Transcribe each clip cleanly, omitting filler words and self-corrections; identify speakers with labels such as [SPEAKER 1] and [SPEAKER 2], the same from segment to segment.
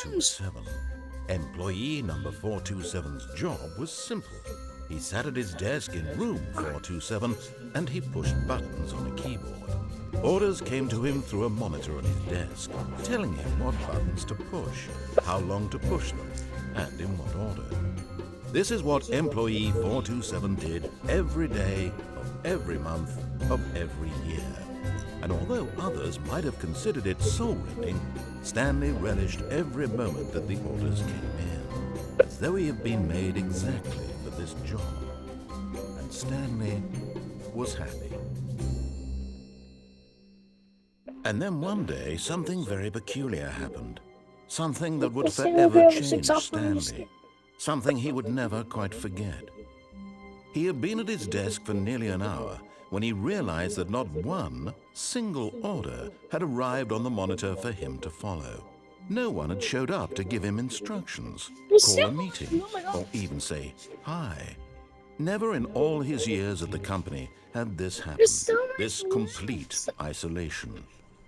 [SPEAKER 1] 427. Employee number 427's job was simple. He sat at his desk in room 427 and he pushed buttons on a keyboard. Orders came to him through a monitor on his desk, telling him what buttons to push, how long to push them, and in what order. This is what employee 427 did every day of every month of every year. And although others might have considered it soul-rending, Stanley relished every moment that the orders came in, as though he had been made exactly for this job. And Stanley was happy. And then one day, something very peculiar happened. Something that would forever change Stanley. Something he would never quite forget. He had been at his desk for nearly an hour when he realized that not one single order had arrived on the monitor for him to follow. No one had showed up to give him instructions, call a meeting, or even say hi. Never in all his years at the company had this happened, this complete isolation.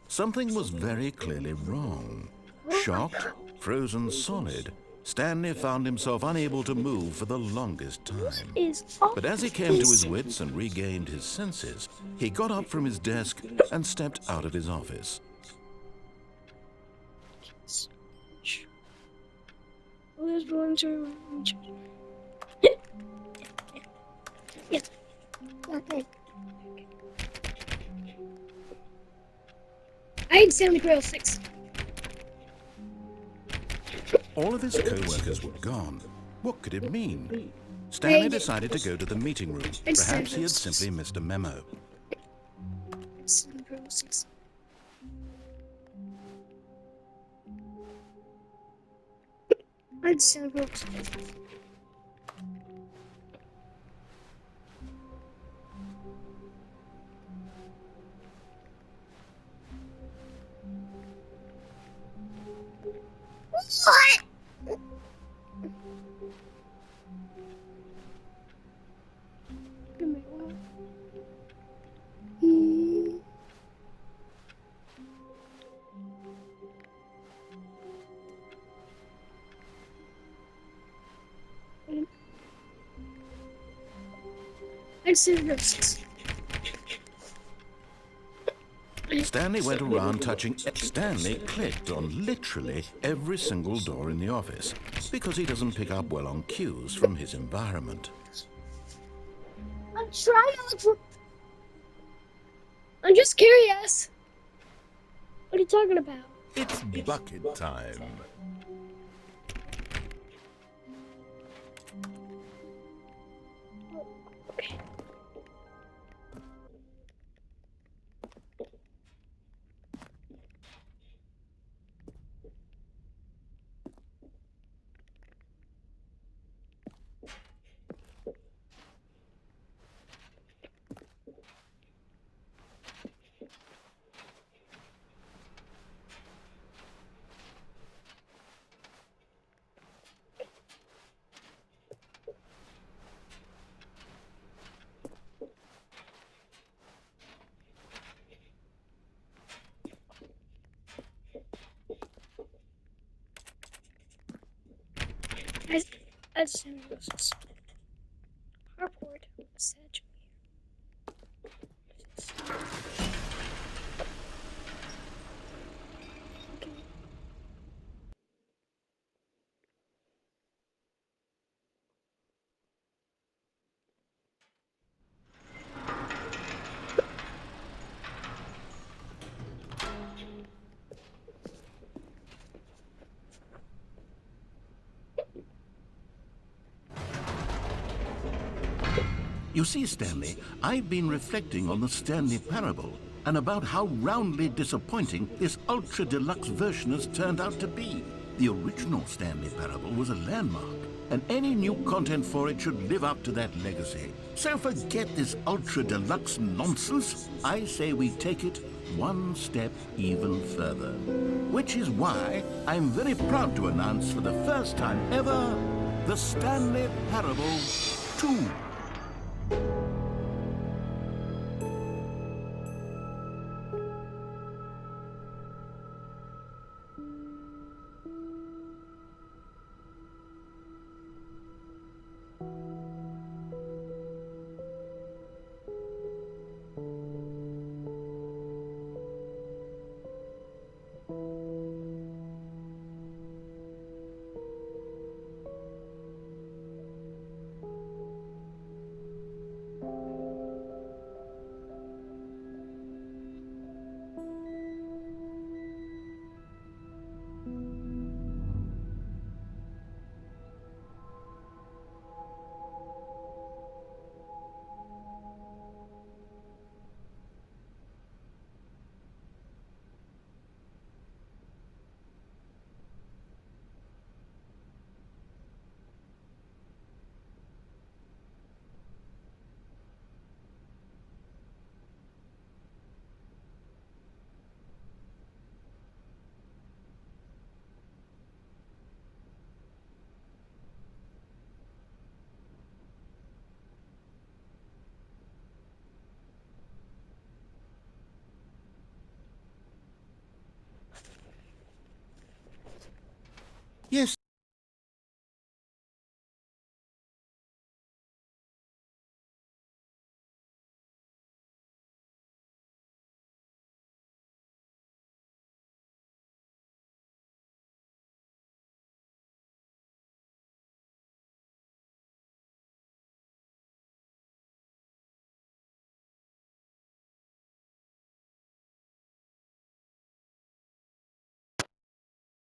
[SPEAKER 1] Something was very clearly wrong. Shocked, frozen solid, Stanley found himself unable to move for the longest time. But as he came to his wits and regained his senses, he got up from his desk and stepped out of his office.
[SPEAKER 2] Yes. Okay. I had Stanley Grill 6.
[SPEAKER 1] All of his co-workers were gone. What could it mean? Stanley decided to go to the meeting room. Perhaps he had simply missed a memo.
[SPEAKER 2] Stanley Grill 6. I had Stanley Grill 6. What?
[SPEAKER 1] Stanley went around touching. Stanley clicked on literally every single door in the office because he doesn't pick up well on cues from his environment.
[SPEAKER 2] I'm trying to look for. I'm just curious. What are you talking about?
[SPEAKER 1] It's bucket time.
[SPEAKER 2] Okay. As Harport said to me.
[SPEAKER 1] You see, Stanley, I've been reflecting on the Stanley Parable and about how roundly disappointing this ultra-deluxe version has turned out to be. The original Stanley Parable was a landmark, and any new content for it should live up to that legacy. So forget this ultra-deluxe nonsense. I say we take it one step even further. Which is why I'm very proud to announce for the first time ever, the Stanley Parable 2.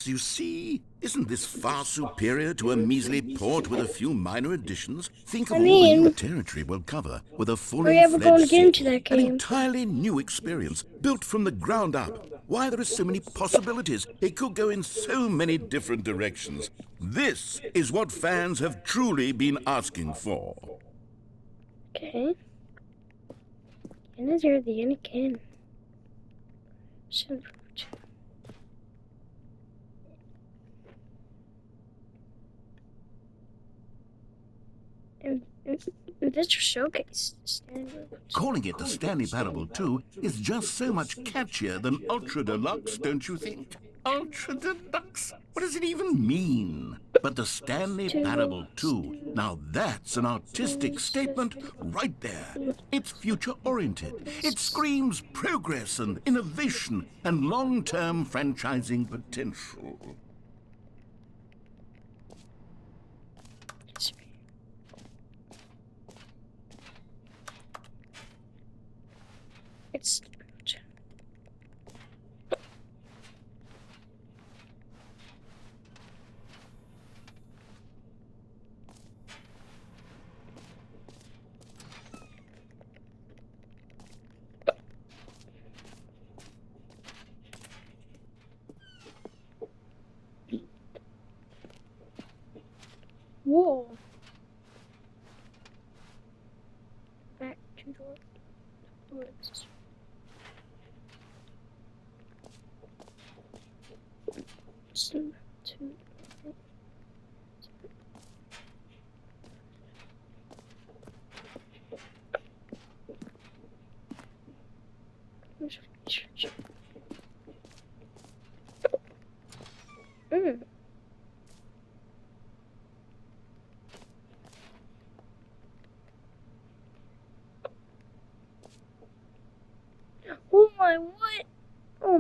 [SPEAKER 1] You see, isn't this far superior to a measly port with a few minor additions? Think of all the new territory we'll cover with a fully
[SPEAKER 2] ever going to
[SPEAKER 1] fledged
[SPEAKER 2] get into
[SPEAKER 1] city.
[SPEAKER 2] that
[SPEAKER 1] An
[SPEAKER 2] game?
[SPEAKER 1] entirely new experience, built from the ground up. Why, there are so many possibilities. It could go in so many different directions. This is what fans have truly been asking for.
[SPEAKER 2] Okay. And is there the end again? Investor Showcase.
[SPEAKER 1] Calling it the Stanley Parable 2 is just so much catchier than Ultra Deluxe, don't you think? Ultra Deluxe? What does it even mean? But the Stanley Parable 2, now that's an artistic statement right there. It's future-oriented. It screams progress and innovation and long-term franchising potential.
[SPEAKER 2] It's whoa. Back to the woods. Two. Oh my what? Oh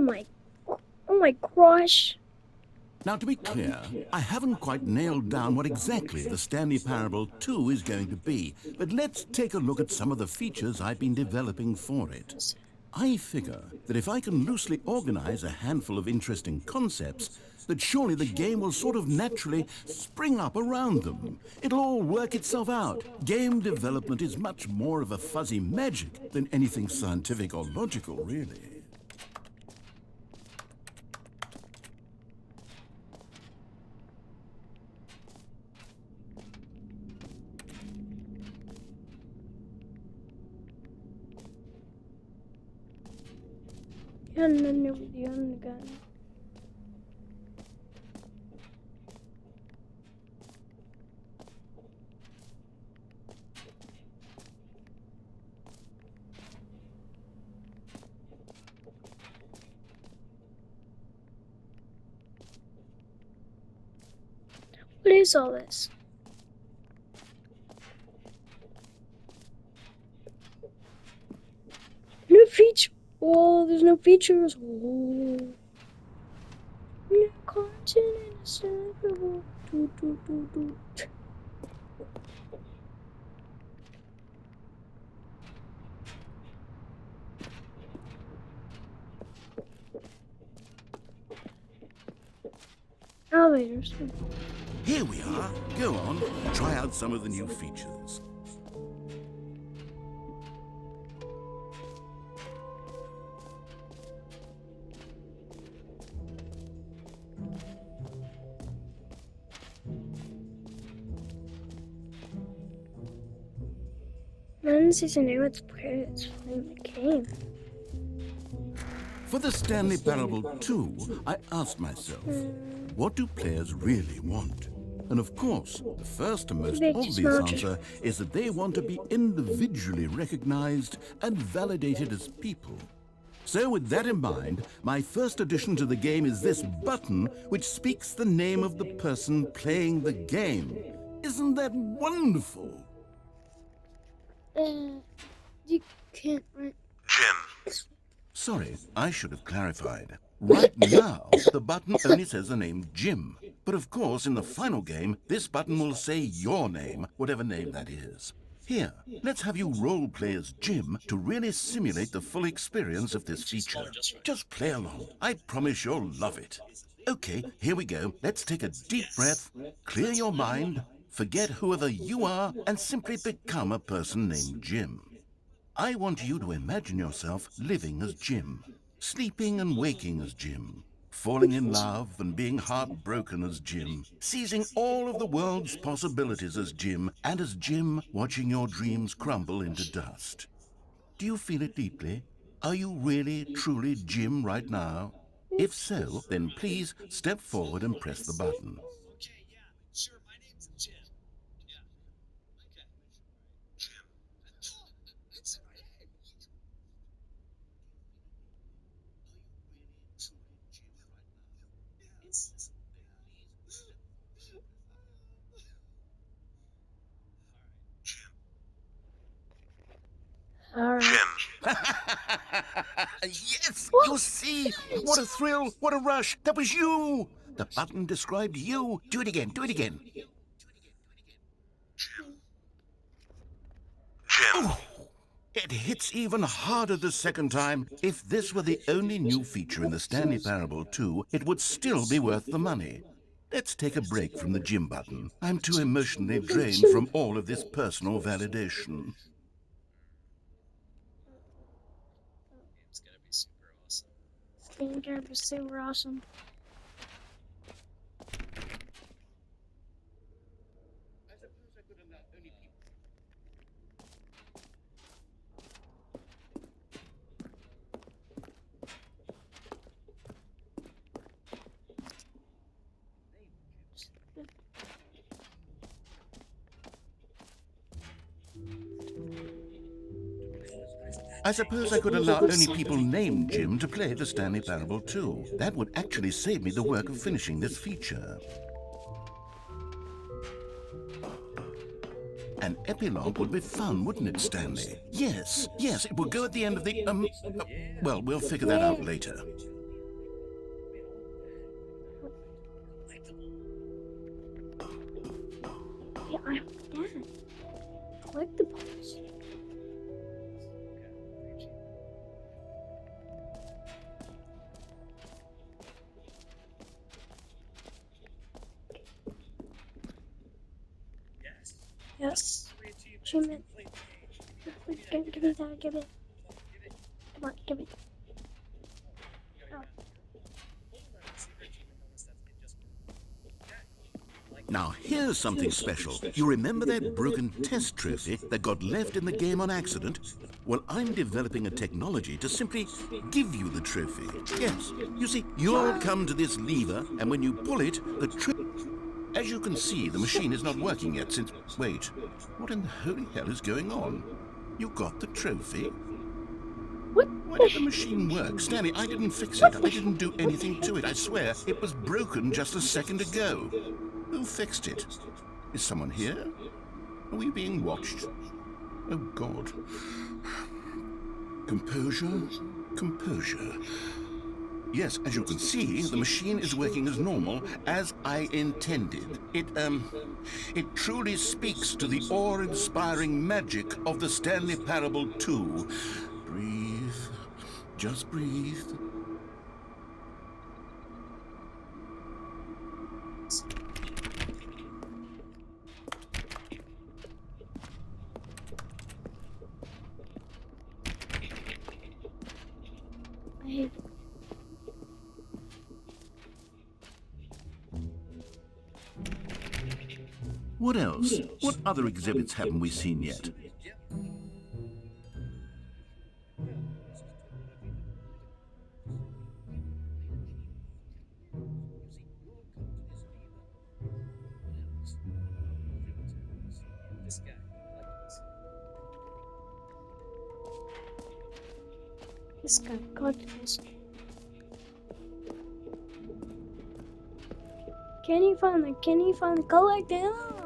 [SPEAKER 2] my gosh.
[SPEAKER 1] Now, to be clear, I haven't quite nailed down what exactly the Stanley Parable 2 is going to be, but let's take a look at some of the features I've been developing for it. I figure that if I can loosely organize a handful of interesting concepts, that surely the game will sort of naturally spring up around them. It'll all work itself out. Game development is much more of a fuzzy magic than anything scientific or logical, really.
[SPEAKER 2] Gun. What is all this? No feature. Oh, there's no features. Oh. No content inaccessible. Elevators.
[SPEAKER 1] Here we are. Go on, try out some of the new features.
[SPEAKER 2] None season new. It's playing the game.
[SPEAKER 1] For the Stanley Parable 2, I asked myself, what do players really want? And of course, the first and most obvious answer is that they want to be individually recognized and validated as people. So with that in mind, my first addition to the game is this button which speaks the name of the person playing the game. Isn't that wonderful?
[SPEAKER 2] You can't write.
[SPEAKER 3] Jim.
[SPEAKER 1] Sorry, I should have clarified. Right now, the button only says the name Jim. But of course, in the final game, this button will say your name, whatever name that is. Here, let's have you role-play as Jim to really simulate the full experience of this feature. Just play along. I promise you'll love it. Okay, here we go. Let's take a deep breath, clear your mind, forget whoever you are, and simply become a person named Jim. I want you to imagine yourself living as Jim, sleeping and waking as Jim, falling in love and being heartbroken as Jim, seizing all of the world's possibilities as Jim, and as Jim watching your dreams crumble into dust. Do you feel it deeply? Are you really, truly Jim right now? If so, then please step forward and press the button.
[SPEAKER 2] Alright.
[SPEAKER 1] Yes, you
[SPEAKER 2] What?
[SPEAKER 1] see? What a thrill, what a rush. That was you. The button described you. Do it again, do it again. Ooh, it hits even harder the second time. If this were the only new feature in the Stanley Parable 2, it would still be worth the money. Let's take a break from the gym button. I'm too emotionally drained from all of this personal validation.
[SPEAKER 2] This game gonna be super awesome.
[SPEAKER 1] I suppose I could allow only people named Jim to play the Stanley Parable 2. That would actually save me the work of finishing this feature. An epilogue would be fun, wouldn't it, Stanley? Yes, yes, it would go at the end of the, well, we'll figure that out later.
[SPEAKER 2] Yeah, I'm dad. Collectibles. Yes. Achievement. Give me that, give it. Come on, give it. Oh.
[SPEAKER 1] Now, here's something special. You remember that broken test trophy that got left in the game on accident? Well, I'm developing a technology to simply give you the trophy. Yes, you see, you'll come to this lever, and when you pull it, the trophy... As you can see, the machine is not working yet since... Wait, what in the holy hell is going on? You got the trophy?
[SPEAKER 2] What?
[SPEAKER 1] Why did the machine work? Stanley, I didn't fix it. I didn't do anything to it. I swear, it was broken just a second ago. Who fixed it? Is someone here? Are we being watched? Oh, God. Composure, composure. Yes, as you can see, the machine is working as normal, as I intended. It truly speaks to the awe-inspiring magic of the Stanley Parable 2. Breathe. Just breathe.
[SPEAKER 2] I hate it.
[SPEAKER 1] What else? What other exhibits haven't we seen yet?
[SPEAKER 2] This guy, collectibles. Can you find the collectible?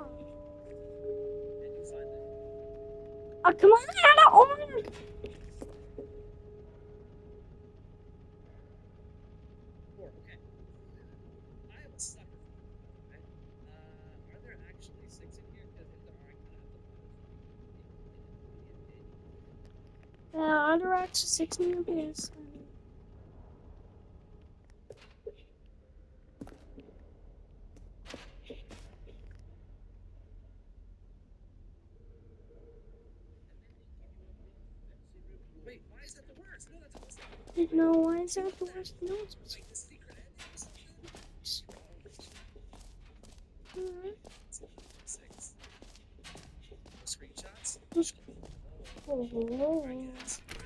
[SPEAKER 2] Oh, come on, Anna! Oh! Underrocks 16 PS. No, why is that the worst? No,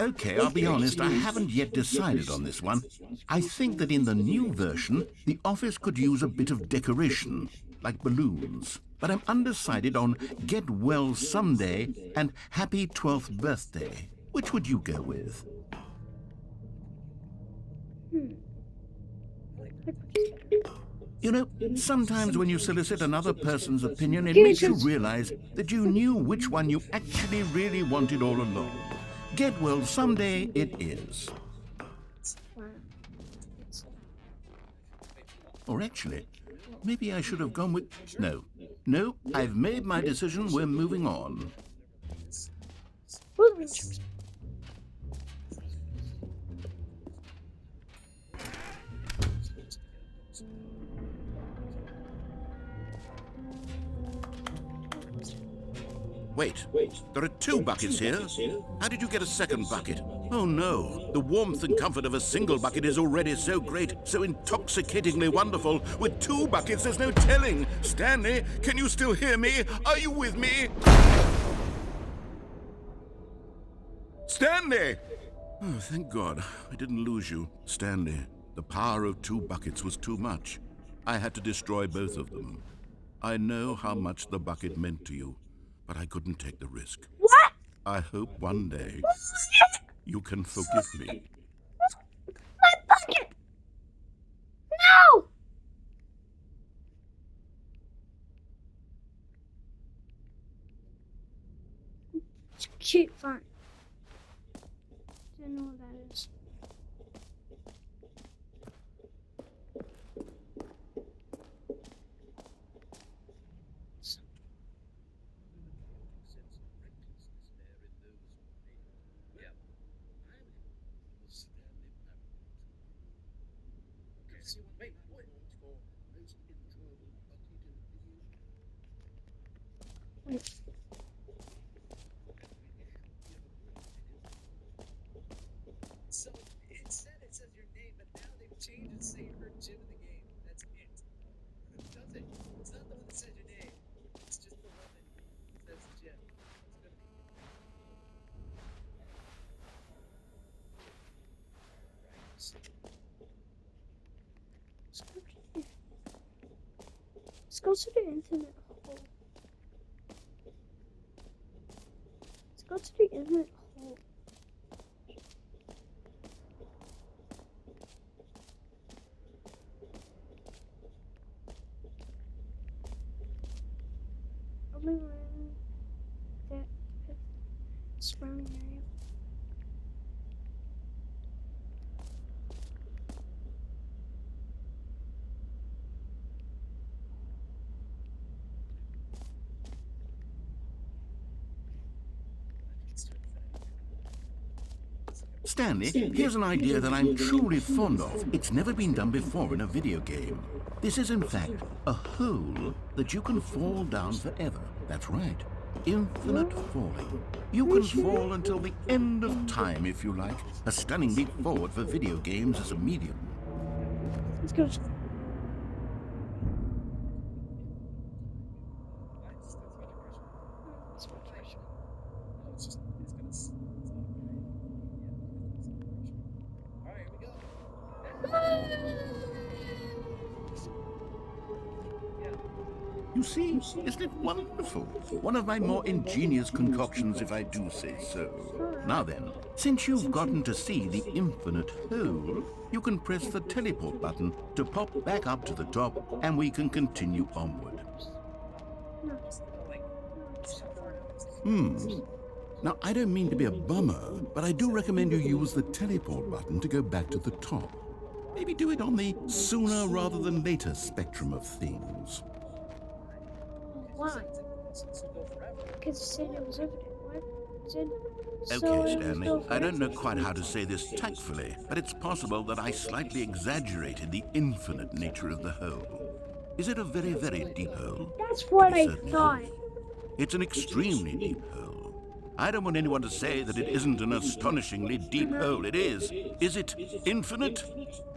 [SPEAKER 1] Okay, I'll be honest, I haven't yet decided on this one. I think that in the new version, the office could use a bit of decoration, like balloons. But I'm undecided on Get Well Someday and Happy 12th Birthday. Which would you go with? You know, sometimes when you solicit another person's opinion, it makes you realize that you knew which one you actually really wanted all along. Get Well Someday it is. Or actually, maybe I should have gone with... No, I've made my decision. We're moving on. Wait, there are 2 buckets here. How did you get a second bucket? Oh no, the warmth and comfort of a single bucket is already so great, so intoxicatingly wonderful. With 2 buckets, there's no telling. Stanley, can you still hear me? Are you with me? Stanley! Oh, thank God, I didn't lose you. Stanley, the power of 2 buckets was too much. I had to destroy both of them. I know how much the bucket meant to you, but I couldn't take the risk.
[SPEAKER 2] What?
[SPEAKER 1] I hope one day you can forgive me.
[SPEAKER 2] My bucket! No! It's cute, fine. Don't know what that is.
[SPEAKER 3] So instead it says your name, but now they've changed it to say you heard Jim in the game. That's it. Does it? It's not the one that says your name. It's just the one that says Jim.
[SPEAKER 2] Let's go to the internet hole. Let's go to the internet hole. Probably around that surrounding area.
[SPEAKER 1] Stanley, here's an idea that I'm truly fond of. It's never been done before in a video game. This is, in fact, a hole that you can fall down forever. That's right. Infinite falling. You can fall until the end of time, if you like. A stunning leap forward for video games as a medium.
[SPEAKER 2] Let's go.
[SPEAKER 1] You see, isn't it wonderful? One of my more ingenious concoctions, if I do say so. Now then, since you've gotten to see the infinite hole, you can press the teleport button to pop back up to the top, and we can continue onward. Now, I don't mean to be a bummer, but I do recommend you use the teleport button to go back to the top. Maybe do it on the sooner rather than later spectrum of things.
[SPEAKER 2] Why? Because it said it was over there. What? Said
[SPEAKER 1] Okay, Stanley, I don't know quite how to say this tactfully, but it's possible that I slightly exaggerated the infinite nature of the hole. Is it a very, very deep hole?
[SPEAKER 2] That's what
[SPEAKER 1] It
[SPEAKER 2] I
[SPEAKER 1] certainly
[SPEAKER 2] thought.
[SPEAKER 1] is. It's an extremely deep hole. I don't want anyone to say that it isn't an astonishingly deep hole. It is. Is it infinite?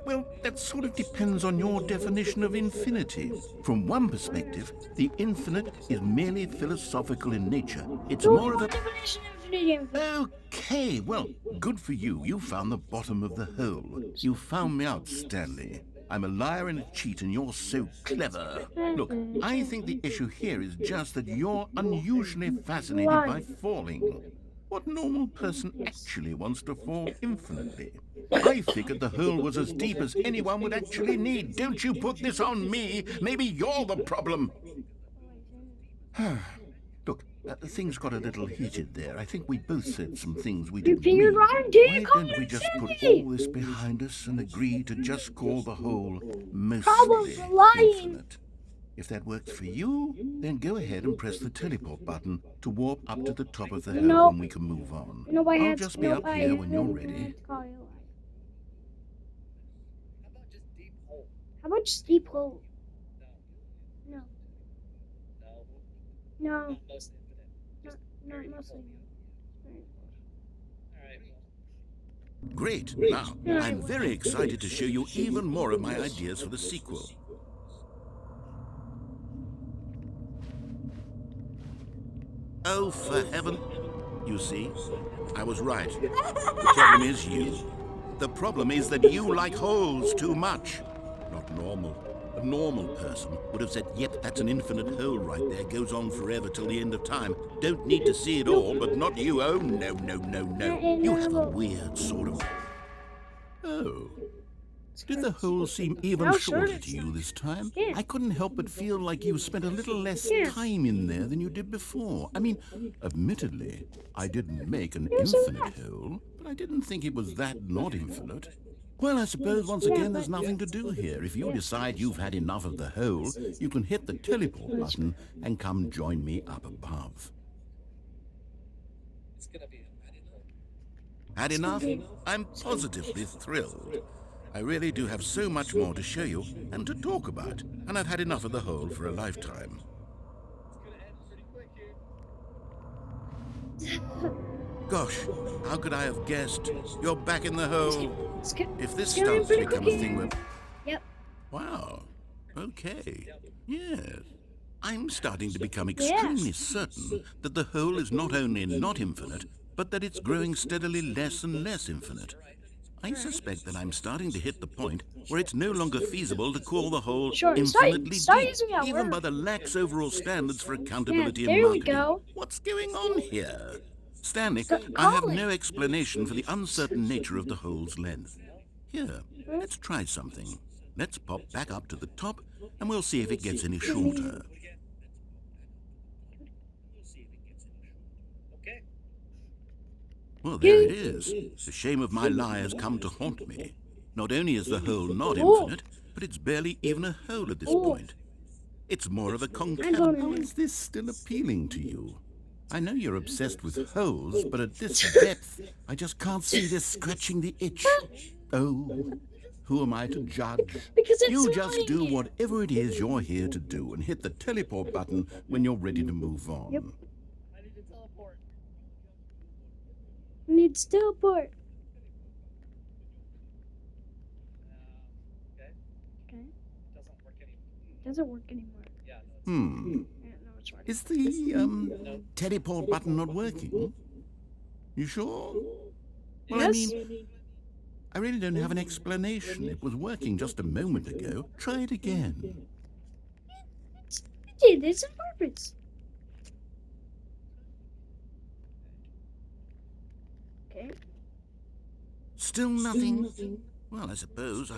[SPEAKER 1] Well, that sort of depends on your definition of infinity. From one perspective, the infinite is merely philosophical in nature. It's
[SPEAKER 2] So
[SPEAKER 1] more of
[SPEAKER 2] your
[SPEAKER 1] a...
[SPEAKER 2] definition of infinity.
[SPEAKER 1] Okay, well, good for you. You found the bottom of the hole. You found me out, Stanley. I'm a liar and a cheat, and you're so clever. Look, I think the issue here is just that you're unusually fascinated by falling. What normal person actually wants to fall infinitely? I figured the hole was as deep as anyone would actually need. Don't you put this on me. Maybe you're the problem. Look, things got a little heated there. I think we both said some things we
[SPEAKER 2] You
[SPEAKER 1] didn't
[SPEAKER 2] figured
[SPEAKER 1] mean.
[SPEAKER 2] right, dude.
[SPEAKER 1] Why don't we just put all this behind us and agree to just call the hole
[SPEAKER 2] Problem
[SPEAKER 1] mostly
[SPEAKER 2] for lying.
[SPEAKER 1] infinite? If that works for you, then go ahead and press the teleport button to warp up to the top of the hole and we can move on. I'll just be up here when you're ready.
[SPEAKER 3] How about just deep hole?
[SPEAKER 2] How about just deep hole? No.
[SPEAKER 3] No.
[SPEAKER 2] No.
[SPEAKER 3] Not most infinite. Just
[SPEAKER 2] Not
[SPEAKER 3] very
[SPEAKER 2] mostly.
[SPEAKER 3] close. Alright, well.
[SPEAKER 1] Great. Now, I'm very excited to show you even more of my ideas for the sequel. Oh, for heaven... You see, I was right. The problem is you. The problem is that you like holes too much. Not normal. A normal person would have said, yep, that's an infinite hole right there. Goes on forever till the end of time. Don't need to see it all, but not you. Oh, no, no, no, no. You have a weird sort of... Oh. Did the hole seem even shorter to you this time?
[SPEAKER 2] Yeah.
[SPEAKER 1] I couldn't help but feel like you spent a little less time in there than you did before. I mean, admittedly, I didn't make an infinite hole, but I didn't think it was that not infinite. Well, I suppose once again there's nothing to do here. If you decide you've had enough of the hole, you can hit the teleport button and come join me up above.
[SPEAKER 3] It's gonna be
[SPEAKER 1] Had enough? I'm positively thrilled. I really do have so much more to show you and to talk about, and I've had enough of the hole for a lifetime.
[SPEAKER 3] It's gonna end pretty quick here.
[SPEAKER 1] Gosh, how could I have guessed? You're back in the hole. If this
[SPEAKER 2] gonna end
[SPEAKER 1] starts to
[SPEAKER 2] pretty
[SPEAKER 1] become a
[SPEAKER 2] quick
[SPEAKER 1] thing
[SPEAKER 2] here.
[SPEAKER 1] where...
[SPEAKER 2] Yep.
[SPEAKER 1] Wow. Okay. Yes. I'm starting to become extremely certain that the hole is not only not infinite, but that it's growing steadily less and less infinite. I suspect that I'm starting to hit the point where it's no longer feasible to call the hole infinitely deep, even by the lax overall standards for accountability and
[SPEAKER 2] there we
[SPEAKER 1] marketing.
[SPEAKER 2] go.
[SPEAKER 1] What's going on here? Stanley,
[SPEAKER 2] Stop
[SPEAKER 1] I have
[SPEAKER 2] calling.
[SPEAKER 1] no explanation for the uncertain nature of the hole's length. Here, let's try something. Let's pop back up to the top, and we'll see if it gets any shorter.
[SPEAKER 3] Okay.
[SPEAKER 1] Well, there it is. The shame of my lie has come to haunt me. Not only is the hole not infinite, but it's barely even a hole at this point. It's more of a concave. How is this still appealing to you? I know you're obsessed with holes, but at this depth, I just can't see this scratching the itch. Oh, who am I to judge?
[SPEAKER 2] Because it's
[SPEAKER 1] You just
[SPEAKER 2] lying.
[SPEAKER 1] do whatever it is you're here to do and hit the teleport button when you're ready to move on.
[SPEAKER 2] Yep.
[SPEAKER 3] I need to teleport.
[SPEAKER 2] Needs teleport.
[SPEAKER 3] Okay.
[SPEAKER 2] Okay.
[SPEAKER 3] Doesn't work anymore.
[SPEAKER 2] Doesn't work anymore.
[SPEAKER 3] Yeah, no, it's
[SPEAKER 2] Yeah, no, it's working.
[SPEAKER 1] Is the, teleport button not working? You sure? Well,
[SPEAKER 2] Yes.
[SPEAKER 1] I mean, I really don't have an explanation. It was working just a moment ago. Try it again.
[SPEAKER 2] I did this on purpose. Okay.
[SPEAKER 1] Still nothing? Well, I suppose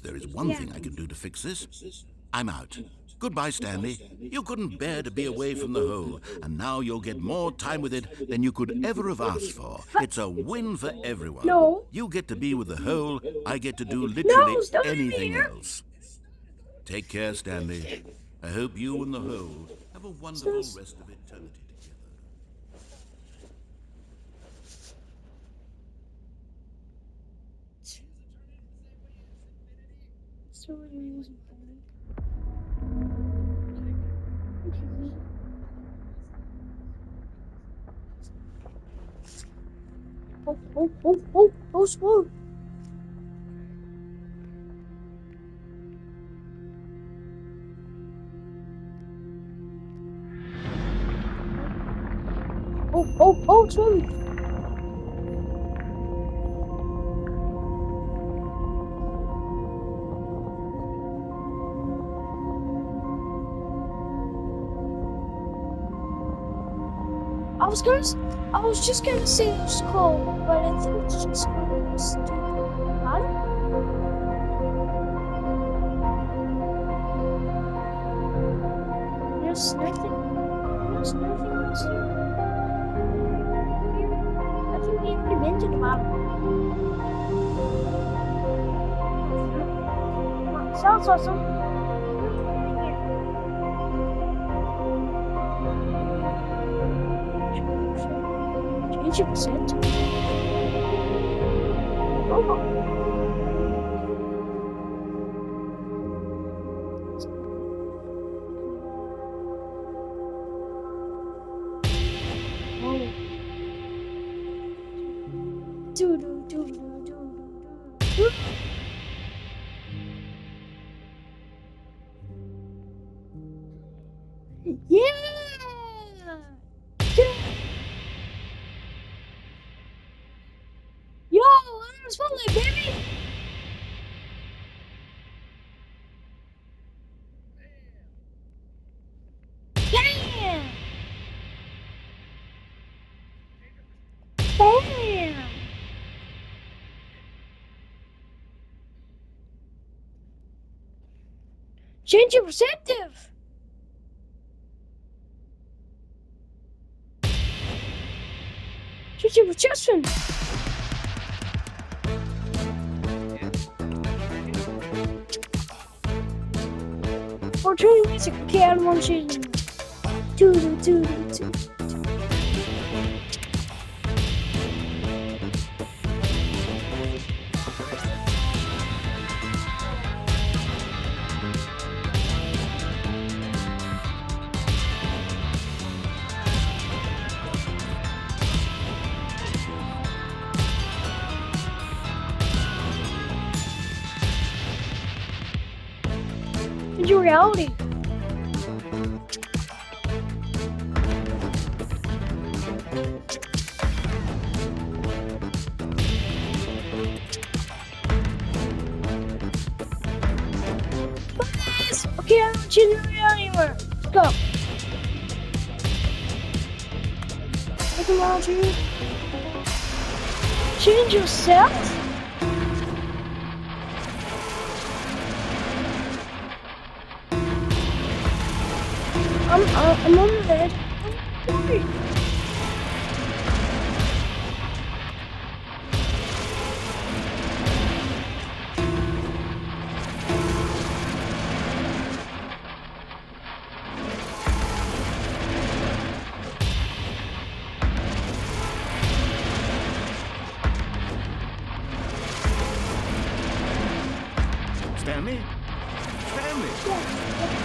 [SPEAKER 1] there is one thing I can do to fix this. I'm out. Goodbye, Stanley. You couldn't bear to be away from the hole, and now you'll get more time with it than you could ever have asked for. It's a win for everyone.
[SPEAKER 2] No.
[SPEAKER 1] You get to be with the hole, I get to do literally
[SPEAKER 2] stop it
[SPEAKER 1] anything
[SPEAKER 2] here.
[SPEAKER 1] else. Take care, Stanley. I hope you and the hole have a wonderful rest of eternity together.
[SPEAKER 2] So it means Oh, slow. Oh, slowly. I was just gonna say it was cold, but I think it's just going to stay bottom. There's nothing else here. I think we already been to the bottom. Sounds awesome. Change your percent. Oh. Do. Yeah! Yo, I'm Stanley, baby! Bam! Bam! Change your perspective! Change your perception! Or turn the music. Okay, I don't want to change it. Do. Change your reality. Please! Okay, I don't change your reality anymore. Let's go. Technology. Change yourself? I'm on the bed. I'm worried.
[SPEAKER 1] Stanley?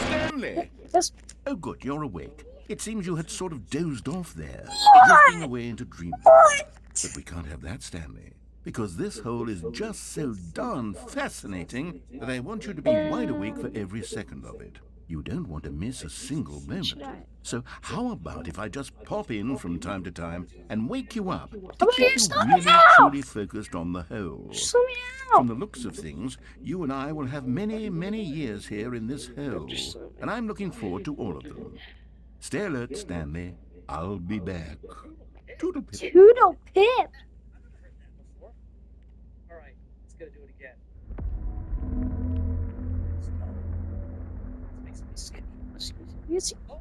[SPEAKER 1] Stanley!
[SPEAKER 2] Yes.
[SPEAKER 1] Oh, good, you're awake. It seems you had sort of dozed off there,
[SPEAKER 2] What?
[SPEAKER 1] drifting away into dreamland. But we can't have that, Stanley, because this hole is just so darn fascinating that I want you to be wide awake for every second of it. You don't want to miss a single moment. So how about if I just pop in from time to time and wake you up to keep you really truly focused on the hole?
[SPEAKER 2] Slow me
[SPEAKER 1] From
[SPEAKER 2] down.
[SPEAKER 1] the looks of things, you and I will have many, many years here in this hole, and I'm looking forward to all of them. Stay alert, Stanley. I'll be back. Toodle pip.
[SPEAKER 2] Toodle pip.
[SPEAKER 3] I've never heard that before. Alright, let's go do it again. This makes me skip.
[SPEAKER 2] Yes.
[SPEAKER 3] Oh!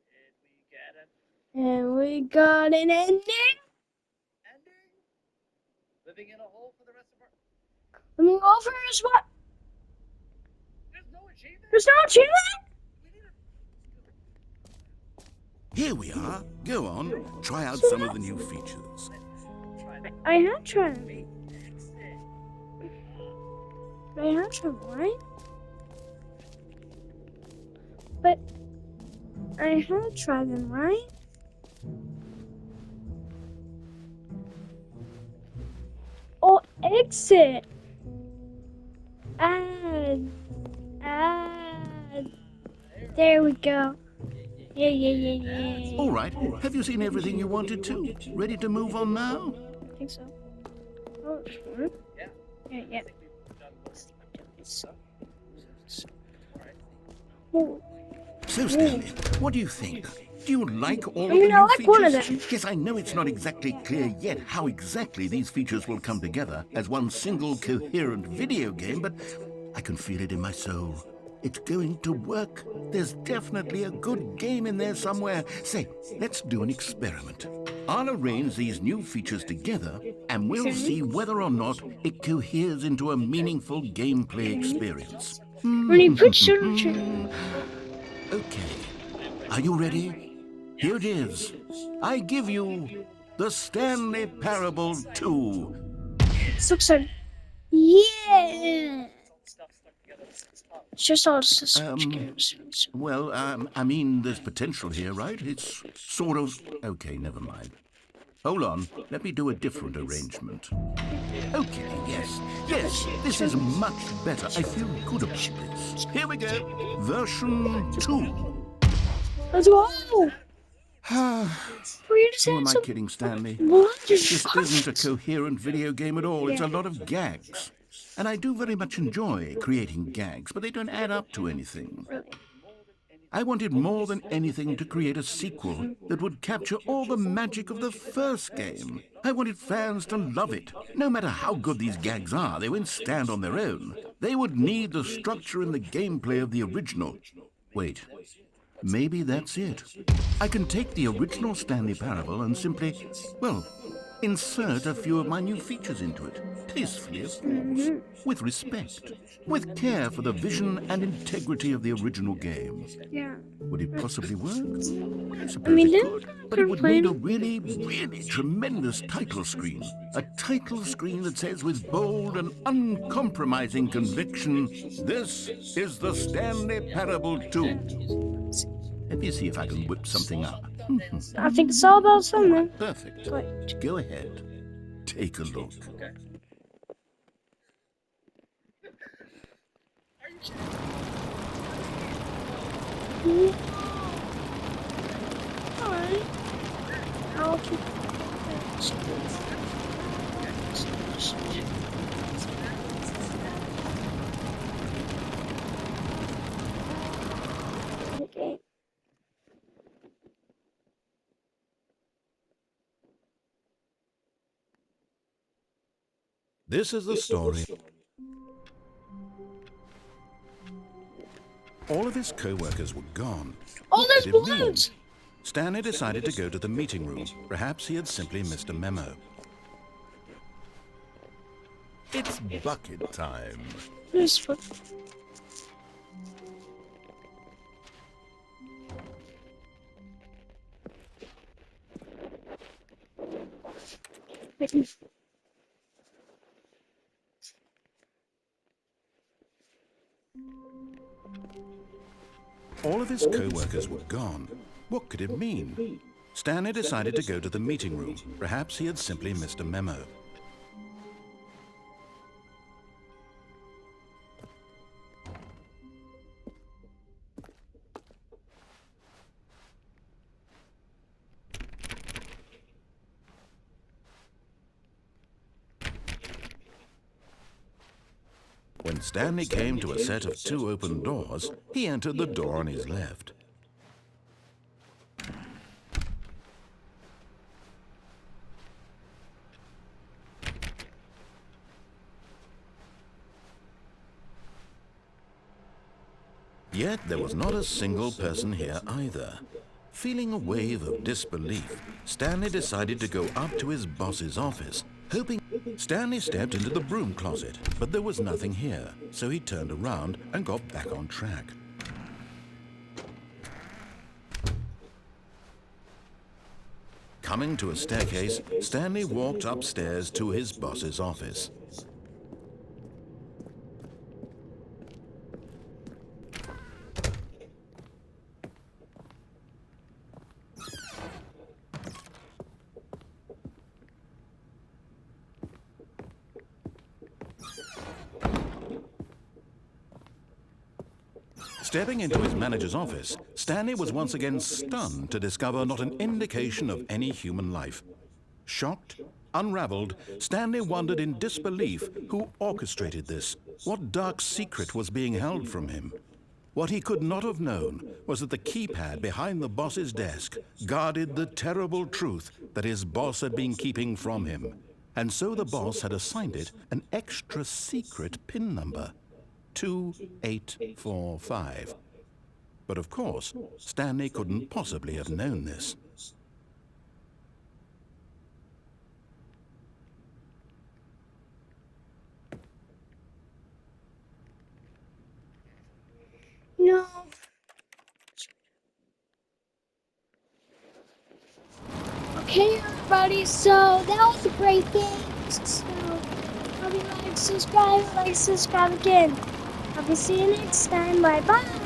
[SPEAKER 3] Did we get an
[SPEAKER 2] And we got an ending.
[SPEAKER 3] ending? Living in a hole for the rest of our...
[SPEAKER 2] Let me go first. What?
[SPEAKER 3] There's no achievement?
[SPEAKER 2] There's no achievement?
[SPEAKER 3] We need a...
[SPEAKER 1] Here we are. Go on. Try out some of the new features.
[SPEAKER 3] Try that.
[SPEAKER 2] I have tried.
[SPEAKER 3] Next thing.
[SPEAKER 2] I have tried, right? But I have tried them, right? Exit. Add. Add. There we go. Yeah.
[SPEAKER 1] All right. Have you seen everything you wanted to? Ready to move on now?
[SPEAKER 2] I think so. Oh, sure.
[SPEAKER 3] Yeah.
[SPEAKER 2] Yeah.
[SPEAKER 3] I think we've done most of the stuff.
[SPEAKER 2] Oh.
[SPEAKER 1] So, Stanley, what do you think? Do you like all
[SPEAKER 2] I
[SPEAKER 1] of the
[SPEAKER 2] mean, I
[SPEAKER 1] new
[SPEAKER 2] like one of
[SPEAKER 1] features?
[SPEAKER 2] them.
[SPEAKER 1] Yes, I know it's not exactly clear yet how exactly these features will come together as one single coherent video game, but I can feel it in my soul. It's going to work. There's definitely a good game in there somewhere. Say, let's do an experiment. I'll arrange these new features together, and we'll
[SPEAKER 2] Okay.
[SPEAKER 1] see whether or not it coheres into a meaningful gameplay experience.
[SPEAKER 2] When you put children.
[SPEAKER 1] Okay. Are you ready? Here it is. I give you the Stanley Parable 2.
[SPEAKER 2] So excited. Yeah.
[SPEAKER 3] Stuff stuck together. It's tough.
[SPEAKER 2] It's just all games.
[SPEAKER 1] Well, I mean, there's potential here, right? It's sort of... Okay, never mind. Hold on. Let me do a different arrangement. Okay, yes, this is much better. I feel good about this. Here we go. Version 2.
[SPEAKER 2] Let's go. We just
[SPEAKER 1] Who
[SPEAKER 2] had
[SPEAKER 1] am I
[SPEAKER 2] some
[SPEAKER 1] kidding, Stanley?
[SPEAKER 2] blunders.
[SPEAKER 1] This isn't a coherent video game at all. It's a lot of gags. And I do very much enjoy creating gags, but they don't add up to anything. I wanted more than anything to create a sequel that would capture all the magic of the first game. I wanted fans to love it. No matter how good these gags are, they won't stand on their own. They would need the structure and the gameplay of the original. Wait, maybe that's it. I can take the original Stanley Parable and simply, well, insert a few of my new features into it. Tastefully, of course. With respect. With care for the vision and integrity of the original game.
[SPEAKER 2] Yeah.
[SPEAKER 1] Would it possibly work? I
[SPEAKER 2] I
[SPEAKER 1] suppose
[SPEAKER 2] mean,
[SPEAKER 1] it
[SPEAKER 2] then
[SPEAKER 1] could, but it would need a really, really tremendous title screen. A title screen that says with bold and uncompromising conviction, "This is the Stanley Parable 2." Let me see if I can whip something up.
[SPEAKER 2] I think it's all about something.
[SPEAKER 1] Perfect.
[SPEAKER 2] Like,
[SPEAKER 1] Go ahead. Take a look.
[SPEAKER 2] alright. I'll keep okay.
[SPEAKER 1] This is the story. All of his co-workers were gone.
[SPEAKER 2] Oh,
[SPEAKER 1] What
[SPEAKER 2] there's
[SPEAKER 1] could it mean?
[SPEAKER 2] balloons!
[SPEAKER 1] Stanley decided to go to the meeting room. Perhaps he had simply missed a memo. It's bucket time.
[SPEAKER 2] There's foot.
[SPEAKER 1] All of his co-workers were gone. What could it mean? Stanley decided to go to the meeting room. Perhaps he had simply missed a memo. When Stanley came to a set of 2 open doors, he entered the door on his left. Yet there was not a single person here either. Feeling a wave of disbelief, Stanley decided to go up to his boss's office, hoping. Stanley stepped into the broom closet, but there was nothing here, so he turned around and got back on track. Coming to a staircase, Stanley walked upstairs to his boss's office. Stepping into his manager's office, Stanley was once again stunned to discover not an indication of any human life. Shocked, unraveled, Stanley wondered in disbelief who orchestrated this, what dark secret was being held from him. What he could not have known was that the keypad behind the boss's desk guarded the terrible truth that his boss had been keeping from him. And so the boss had assigned it an extra secret PIN number, 2845. But of course, Stanley couldn't possibly have known this.
[SPEAKER 2] No. Okay, everybody, so that was a great game. So, probably like, subscribe again. I'll see you next time. Bye-bye.